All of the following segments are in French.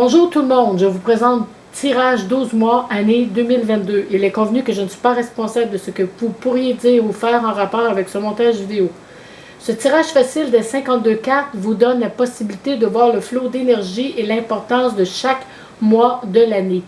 Bonjour tout le monde, je vous présente tirage 12 mois, année 2022. Il est convenu que je ne suis pas responsable de ce que vous pourriez dire ou faire en rapport avec ce montage vidéo. Ce tirage facile des 52 cartes vous donne la possibilité de voir le flot d'énergie et l'importance de chaque mois de l'année.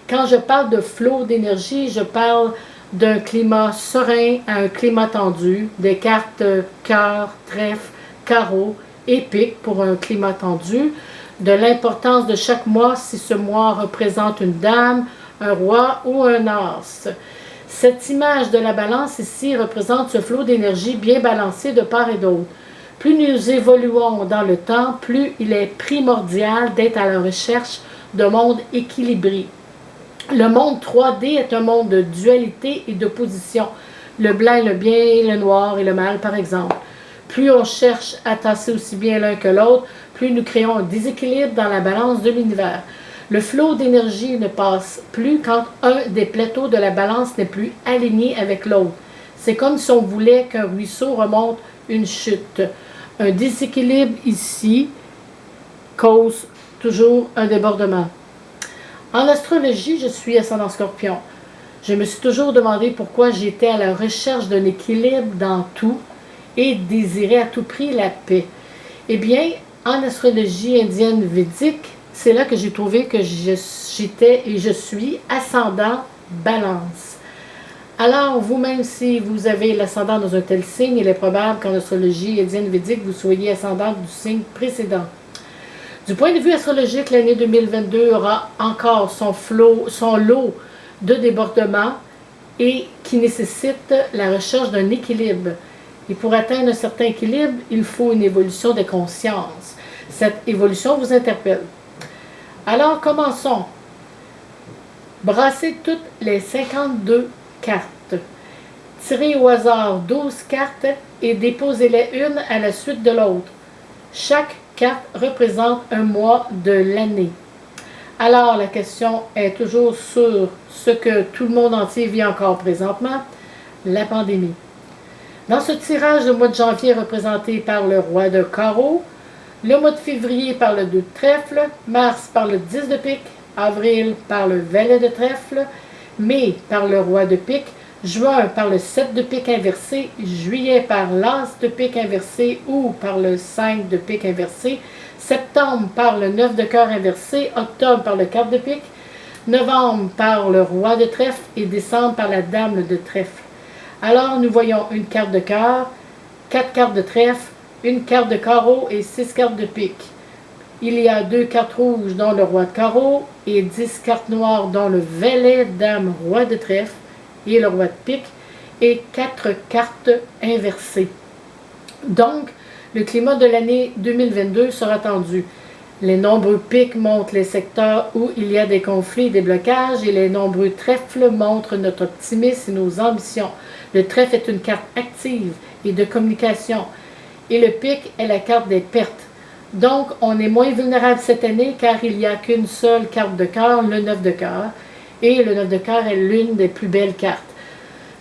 Quand je parle de flot d'énergie, je parle d'un climat serein à un climat tendu, des cartes cœur, trèfle, carreau et pique pour un climat tendu, de l'importance de chaque mois si ce mois représente une dame, un roi ou un as. Cette image de la balance ici représente ce flot d'énergie bien balancé de part et d'autre. Plus nous évoluons dans le temps, plus il est primordial d'être à la recherche d'un monde équilibré. Le monde 3D est un monde de dualité et d'opposition. Le blanc et le bien, le noir et le mal, par exemple. Plus on cherche à tasser aussi bien l'un que l'autre, plus nous créons un déséquilibre dans la balance de l'univers. Le flot d'énergie ne passe plus quand un des plateaux de la balance n'est plus aligné avec l'autre. C'est comme si on voulait qu'un ruisseau remonte une chute. Un déséquilibre ici cause toujours un débordement. En astrologie, je suis ascendant Scorpion. Je me suis toujours demandé pourquoi j'étais à la recherche d'un équilibre dans tout et désirais à tout prix la paix. Eh bien, en astrologie indienne védique, c'est là que j'ai trouvé que j'étais et je suis ascendant Balance. Alors, vous-même, si vous avez l'ascendant dans un tel signe, il est probable qu'en astrologie indienne védique, vous soyez ascendant du signe précédent. Du point de vue astrologique, l'année 2022 aura encore son lot de débordements et qui nécessite la recherche d'un équilibre. Et pour atteindre un certain équilibre, il faut une évolution des consciences. Cette évolution vous interpelle. Alors, commençons. Brassez toutes les 52 cartes. Tirez au hasard 12 cartes et déposez-les une à la suite de l'autre. Chaque carte représente un mois de l'année. Alors, la question est toujours sur ce que tout le monde entier vit encore présentement, la pandémie. Dans ce tirage, le mois de janvier est représenté par le roi de carreau, le mois de février par le 2 de trèfle, mars par le 10 de pique, avril par le valet de trèfle, mai par le roi de pique, juin par le 7 de pique inversé, juillet par l'as de pique inversé ou par le 5 de pique inversé, septembre par le 9 de cœur inversé, octobre par le 4 de pique, novembre par le roi de trèfle et décembre par la dame de trèfle. Alors, nous voyons une carte de cœur, 4 cartes de trèfle, une carte de carreau et 6 cartes de pique. Il y a 2 cartes rouges dont le roi de carreau et 10 cartes noires dont le valet, dame, roi de trèfle et le roi de pique et 4 cartes inversées. Donc, le climat de l'année 2022 sera tendu. Les nombreux pics montrent les secteurs où il y a des conflits et des blocages et les nombreux trèfles montrent notre optimisme et nos ambitions. Le trèfle est une carte active et de communication et le pic est la carte des pertes. Donc, on est moins vulnérable cette année car il n'y a qu'une seule carte de cœur, le 9 de cœur, et le 9 de cœur est l'une des plus belles cartes.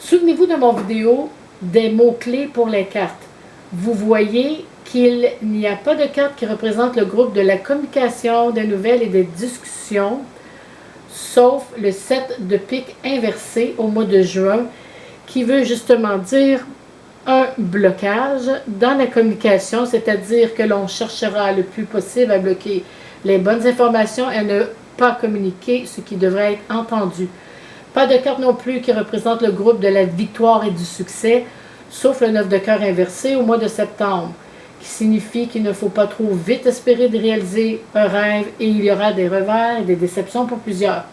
Souvenez-vous de mon vidéo des mots-clés pour les cartes. Vous voyez qu'il n'y a pas de carte qui représente le groupe de la communication, des nouvelles et des discussions, sauf le 7 de pique inversé au mois de juin, qui veut justement dire un blocage dans la communication, c'est-à-dire que l'on cherchera le plus possible à bloquer les bonnes informations et à ne pas communiquer ce qui devrait être entendu. Pas de carte non plus qui représente le groupe de la victoire et du succès, sauf le 9 de cœur inversé au mois de septembre, qui signifie qu'il ne faut pas trop vite espérer de réaliser un rêve et il y aura des revers et des déceptions pour plusieurs.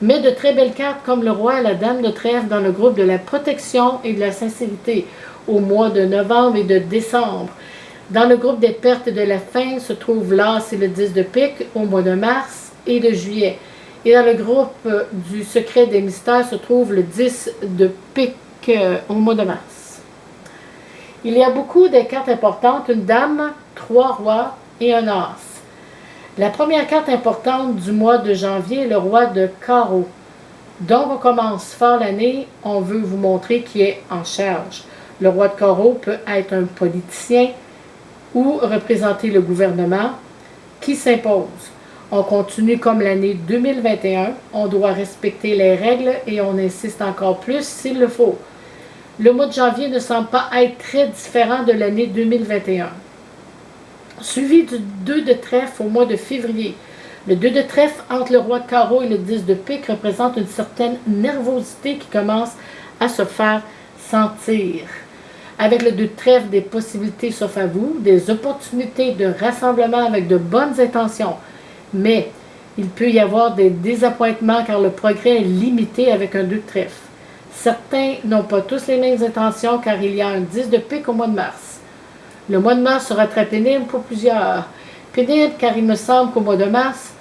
Mais de très belles cartes comme le roi et la dame de trèfle dans le groupe de la protection et de la sincérité au mois de novembre et de décembre. Dans le groupe des pertes et de la fin se trouvent l'as et le 10 de pique au mois de mars et de juillet. Et dans le groupe du secret des mystères se trouve le 10 de pique au mois de mars. Il y a beaucoup de cartes importantes, une dame, 3 rois et un as. La première carte importante du mois de janvier est le roi de carreau. Donc on commence fort l'année, on veut vous montrer qui est en charge. Le roi de carreau peut être un politicien ou représenter le gouvernement qui s'impose. On continue comme l'année 2021. On doit respecter les règles et on insiste encore plus s'il le faut. Le mois de janvier ne semble pas être très différent de l'année 2021. Suivi du 2 de trèfle au mois de février. Le 2 de trèfle entre le roi de carreau et le 10 de pique représente une certaine nervosité qui commence à se faire sentir. Avec le 2 de trèfle, des possibilités s'offrent à vous, des opportunités de rassemblement avec de bonnes intentions. Mais il peut y avoir des désappointements car le progrès est limité avec un 2 de trèfle. Certains n'ont pas tous les mêmes intentions car il y a un 10 de pique au mois de mars. Le mois de mars sera très pénible pour plusieurs. Pénible car il me semble qu'au mois de mars,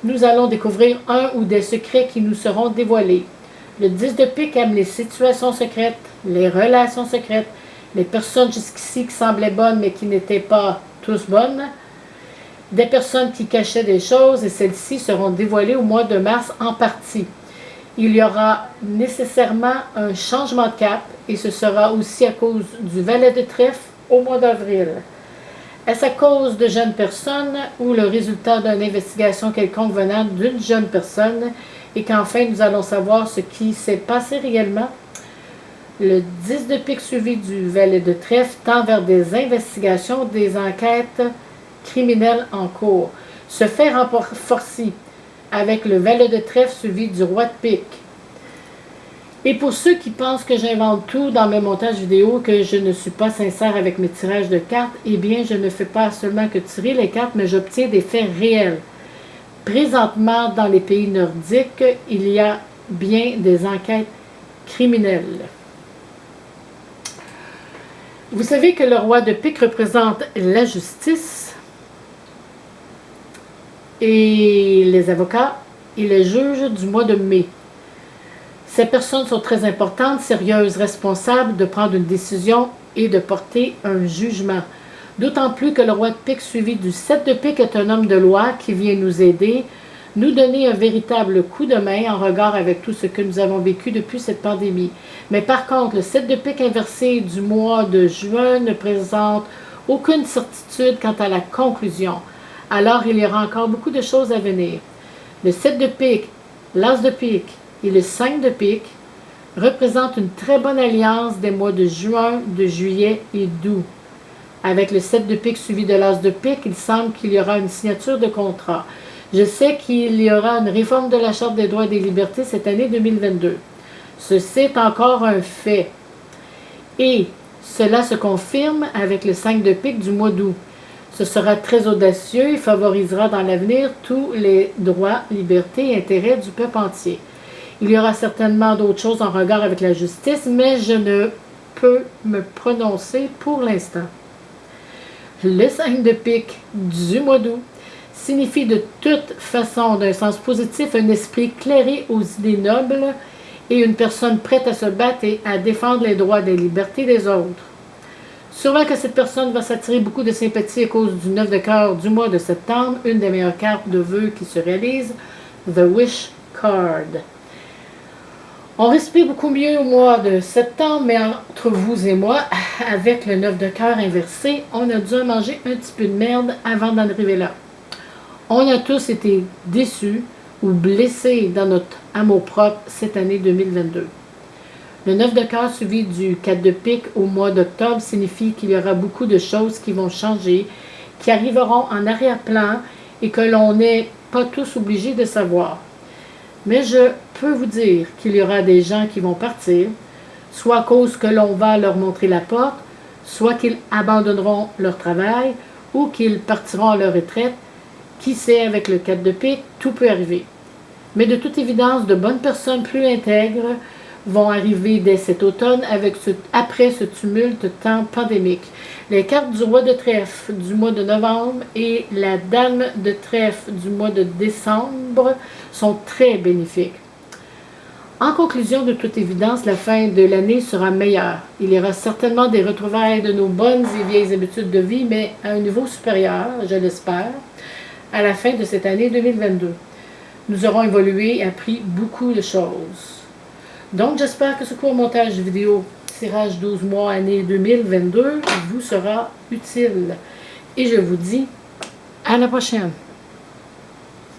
nous allons découvrir un ou des secrets qui nous seront dévoilés. Le 10 de pique aime les situations secrètes, les relations secrètes, les personnes jusqu'ici qui semblaient bonnes mais qui n'étaient pas tous bonnes, des personnes qui cachaient des choses et celles-ci seront dévoilées au mois de mars en partie. Il y aura nécessairement un changement de cap et ce sera aussi à cause du valet de trèfle au mois d'avril. Est-ce à cause de jeunes personnes ou le résultat d'une investigation quelconque venant d'une jeune personne et qu'enfin nous allons savoir ce qui s'est passé réellement? Le 10 de pique suivi du valet de trèfle tend vers des investigations, des enquêtes criminelles en cours. Se fait renforcer avec le valet de trèfle suivi du roi de pique. Et pour ceux qui pensent que j'invente tout dans mes montages vidéo, que je ne suis pas sincère avec mes tirages de cartes, eh bien, je ne fais pas seulement que tirer les cartes, mais j'obtiens des faits réels. Présentement, dans les pays nordiques, il y a bien des enquêtes criminelles. Vous savez que le roi de pique représente la justice et les avocats et les juges du mois de mai. Ces personnes sont très importantes, sérieuses, responsables de prendre une décision et de porter un jugement. D'autant plus que le roi de pique suivi du 7 de pique est un homme de loi qui vient nous aider, nous donner un véritable coup de main en regard avec tout ce que nous avons vécu depuis cette pandémie. Mais par contre, le 7 de pique inversé du mois de juin ne présente aucune certitude quant à la conclusion. Alors, il y aura encore beaucoup de choses à venir. Le 7 de pique, l'as de pique et le 5 de pique représentent une très bonne alliance des mois de juin, de juillet et d'août. Avec le 7 de pique suivi de l'as de pique, il semble qu'il y aura une signature de contrat. Je sais qu'il y aura une réforme de la Charte des droits et des libertés cette année 2022. Ceci est encore un fait. Et cela se confirme avec le 5 de pique du mois d'août. Ce sera très audacieux et favorisera dans l'avenir tous les droits, libertés et intérêts du peuple entier. Il y aura certainement d'autres choses en regard avec la justice, mais je ne peux me prononcer pour l'instant. Le 5 de pique du mois d'août signifie de toute façon, d'un sens positif, un esprit clairé aux idées nobles et une personne prête à se battre et à défendre les droits et les libertés des autres. Sûrement que cette personne va s'attirer beaucoup de sympathie à cause du 9 de cœur du mois de septembre, une des meilleures cartes de vœux qui se réalise, The Wish Card. On respire beaucoup mieux au mois de septembre, mais entre vous et moi, avec le 9 de cœur inversé, on a dû manger un petit peu de merde avant d'en arriver là. On a tous été déçus ou blessés dans notre amour-propre cette année 2022. Le 9 de cœur suivi du 4 de pique au mois d'octobre signifie qu'il y aura beaucoup de choses qui vont changer, qui arriveront en arrière-plan et que l'on n'est pas tous obligés de savoir. Mais je peux vous dire qu'il y aura des gens qui vont partir, soit à cause que l'on va leur montrer la porte, soit qu'ils abandonneront leur travail ou qu'ils partiront à leur retraite. Qui sait, avec le 4 de pique, tout peut arriver. Mais de toute évidence, de bonnes personnes plus intègres vont arriver dès cet automne après ce tumulte temps pandémique. Les cartes du roi de trèfle du mois de novembre et la dame de trèfle du mois de décembre sont très bénéfiques. En conclusion, de toute évidence, la fin de l'année sera meilleure. Il y aura certainement des retrouvailles de nos bonnes et vieilles habitudes de vie, mais à un niveau supérieur, je l'espère, à la fin de cette année 2022. Nous aurons évolué et appris beaucoup de choses. Donc, j'espère que ce court montage vidéo tirage 12 mois année 2022 vous sera utile. Et je vous dis à la prochaine.